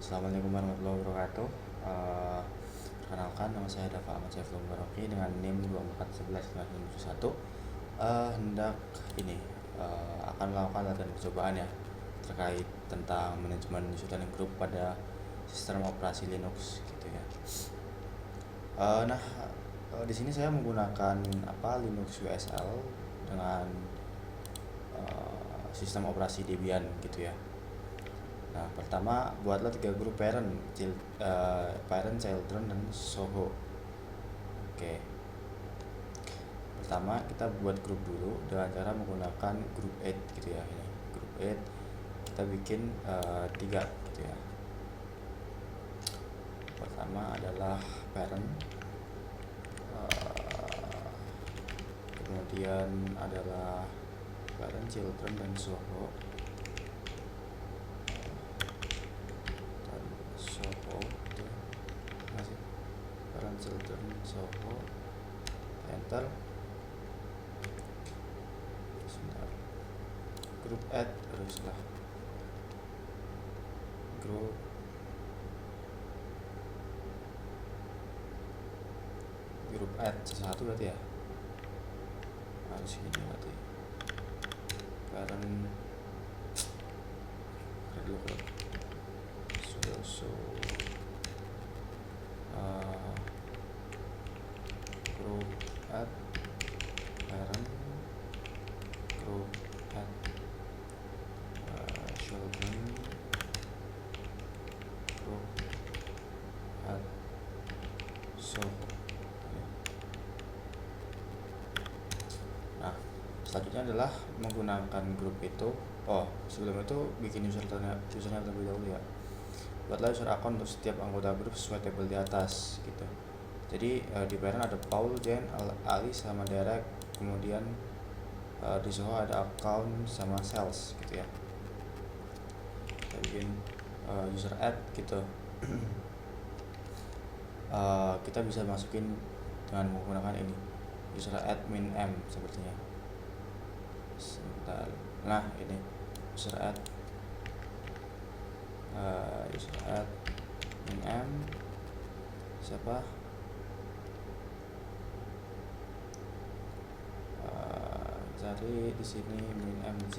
Assalamualaikum warahmatullahi wabarakatuh. Perkenalkan, nama saya Dafa Ahmad Saiful Baroki dengan NIM 2411-971. Hendak ini akan melakukan latihan percobaan ya terkait tentang manajemen user learning group pada sistem operasi Linux gitu ya. Di sini saya menggunakan Linux USL dengan sistem operasi Debian gitu ya. Nah, pertama buatlah 3 grup parent, children, dan Soho. Oke. Pertama kita buat grup dulu dengan cara menggunakan grup add gitu ya. Ini grup add kita bikin 3 gitu ya. Pertama adalah parent, kemudian adalah parent, children, dan Soho. Children Soho, enter. Sebentar, grup add haruslah grup add satu berarti ya, harus ini berarti parent dulu sudah group add parent, group add children, group add Soho. Nah, selanjutnya adalah menggunakan grup itu. Sebelum itu bikin usernya terlebih dahulu ya. Buatlah user account untuk setiap anggota grup sesuai tabel di atas gitu. Jadi di parent ada Paul, Jen, Ali sama Derek, kemudian di Soho ada account sama sales gitu ya. Kita bikin user add gitu. Kita bisa masukin dengan menggunakan ini user admin m sepertinya. Sebentar. Nah, ini user add min m siapa? Cari di sini min mg,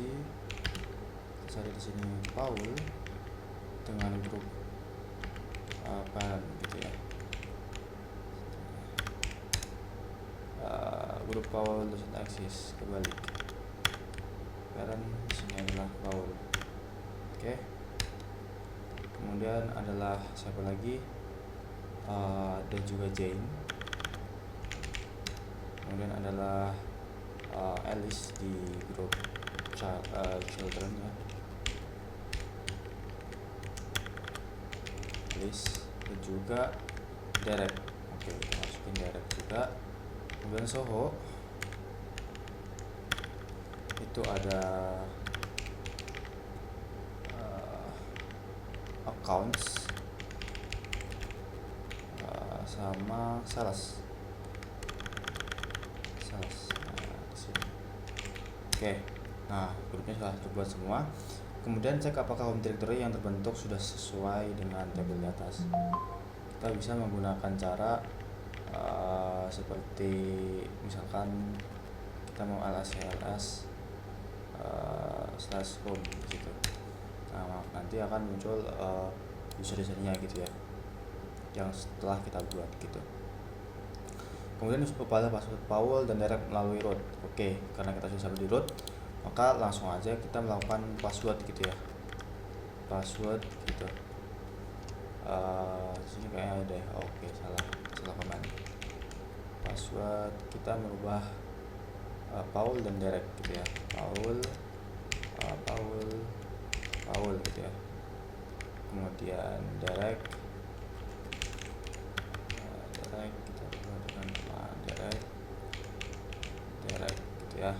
cari di sini Paul dengan grup parent gitu ya. Grup Paul doesn't exist, kebalik. Parent di sini adalah Paul. Oke. Kemudian adalah siapa lagi? Dan juga Jane. Kemudian adalah Alice di grup children ya. Alice dan juga Derek. Oke, kita masukin Derek juga. Kemudian Soho itu ada accounts sama sales. Di sini. Oke. Nah, grupnya sudah terbuat semua. Kemudian cek apakah home directory yang terbentuk sudah sesuai dengan tabel di atas. Kita bisa menggunakan cara seperti misalkan kita mau ls /home gitu. Nah, nanti akan muncul user-usernya gitu ya, yang setelah kita buat gitu. Kemudian pada password Paul dan Derek melalui root. Oke, karena kita sudah sampai di root, maka langsung aja kita melakukan password gitu ya. Password gitu. Sini kayaknya ada. Oke, salah command. Password kita merubah Paul dan Derek gitu ya. Paul gitu ya. Kemudian Derek kita ubah dengan Derek gitu ya.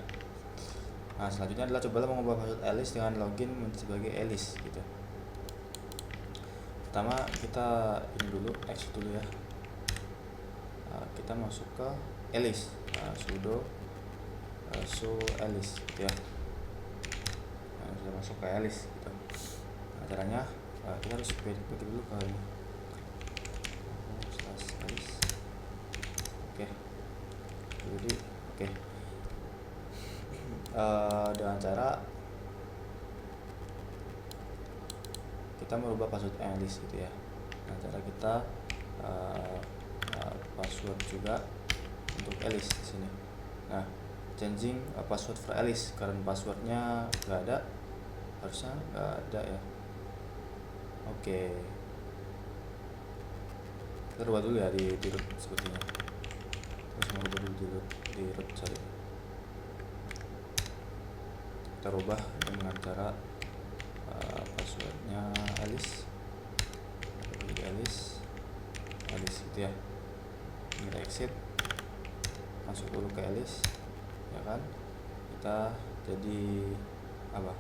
Nah, selanjutnya adalah cobalah mengubah password Alice dengan login sebagai Alice gitu. Pertama kita ini dulu, exit dulu ya. Kita masuk ke Alice, sudo show Alice gitu ya. Sudah masuk ke Alice gitu. Nah, caranya Kita harus balik dulu ke ini /alice. Oke, jadi oke. Dengan cara kita merubah password Alice gitu ya. Dengan cara kita password juga untuk Alice di sini. Nah, changing password for Alice, karena passwordnya nggak ada, harusnya nggak ada ya. Oke, kita rubah dulu ya di root sepertinya. Terus merubah dulu di root sorry. Kita rubah dengan cara passwordnya Alice gitu ya. Kita exit, masuk dulu ke Alice ya kan. Kita jadi apa,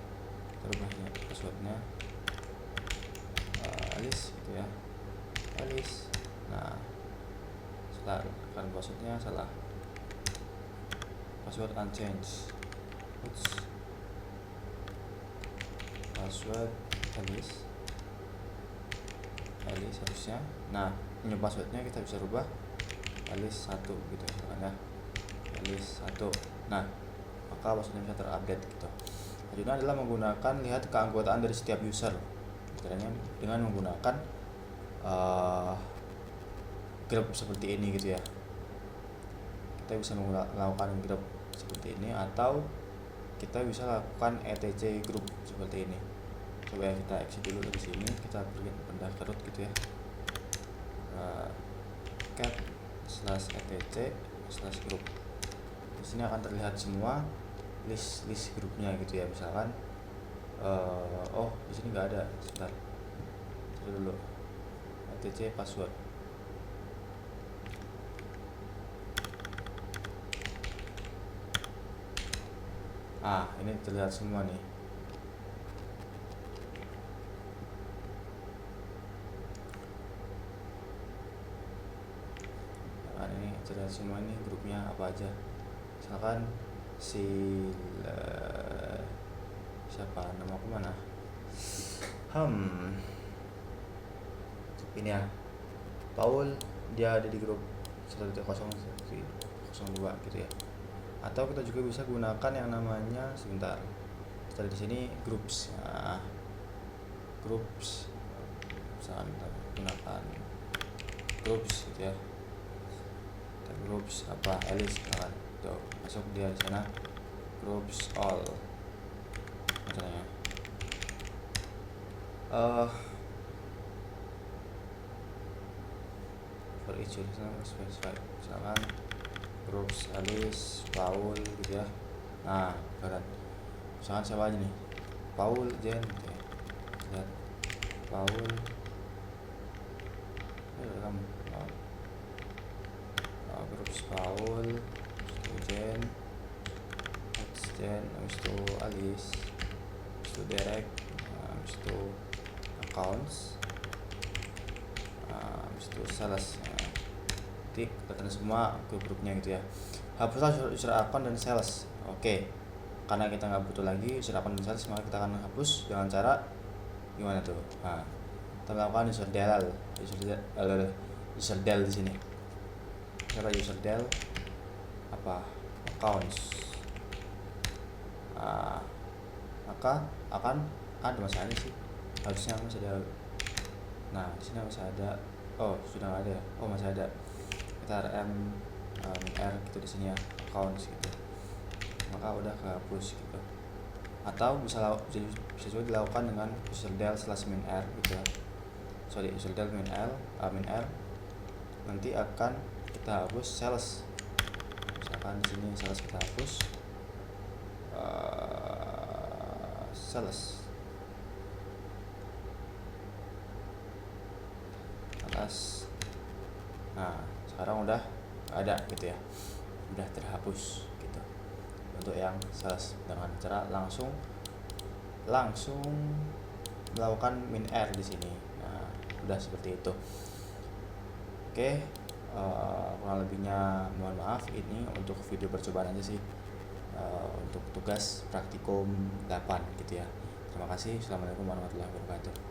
kita rubahnya passwordnya Alice gitu ya, Alice. Nah, setelah kan passwordnya salah, password unchanged. Password Alice harusnya. Nah, ini passwordnya kita bisa rubah Alice 1 gitu ya, Alice 1. Nah, maka passwordnya bisa terupdate gitu. Selanjutnya adalah menggunakan lihat keanggotaan dari setiap user, caranya dengan menggunakan group seperti ini gitu ya. Kita bisa melakukan group seperti ini, atau kita bisa lakukan etc group seperti ini. Coba ya, kita exit dulu dari sini, kita pindah ke root gitu ya. Cat /etc /group. Di sini akan terlihat semua list grupnya gitu ya. Misalkan oh di sini nggak ada, sebentar, cari dulu etc password. Ini terlihat semua nih. Ini terlihat semua nih grupnya apa aja. Misalkan siapa nama aku mana? Ini ya, Paul, dia ada di grup 1.0.02 gitu ya. Atau kita juga bisa gunakan yang namanya, sebentar, kita di sini groups. Groups, misalkan kita gunakan groups gitu ya. Kita groups apa Alice kan, tuh masuk dia di sana, groups all caranya. For each user specify, misalkan groups Alice, Paul gitu ya. Nah, berat. Misalkan siapa aja nih? Paul, Jen gitu ya. Lihat Paul. Kamu. Groups Paul, Jen, habis itu Alice, habis itu Derek, habis itu accounts, habis itu sales. Tik kelihatan semua grup-grupnya gitu ya. Hapuslah user account dan sales. Oke, karena kita nggak butuh lagi user account dan sales, maka kita akan hapus dengan cara gimana tuh? Kita melakukan user del di sini. Cara user del apa accounts. Maka akan ada masalahnya sih. Harusnya masih ada. Nah, di sini masih ada. Oh, sudah nggak ada ya? Oh, masih ada. Kita rm r gitu di sini ya, accounts gitu. Maka udah kehapus gitu. Atau bisa juga dilakukan dengan userdel /min_r gitu ya. Userdel -r nanti akan kita hapus sales. Misalkan di sini sales kita hapus sales atas. Nah, sekarang udah ada gitu ya, udah terhapus gitu untuk yang sales, dengan cara langsung melakukan -r di sini. Nah, udah seperti itu. Oke, kurang lebihnya mohon maaf, ini untuk video percobaan aja sih, untuk tugas praktikum 8 gitu ya. Terima kasih. Assalamualaikum warahmatullahi wabarakatuh.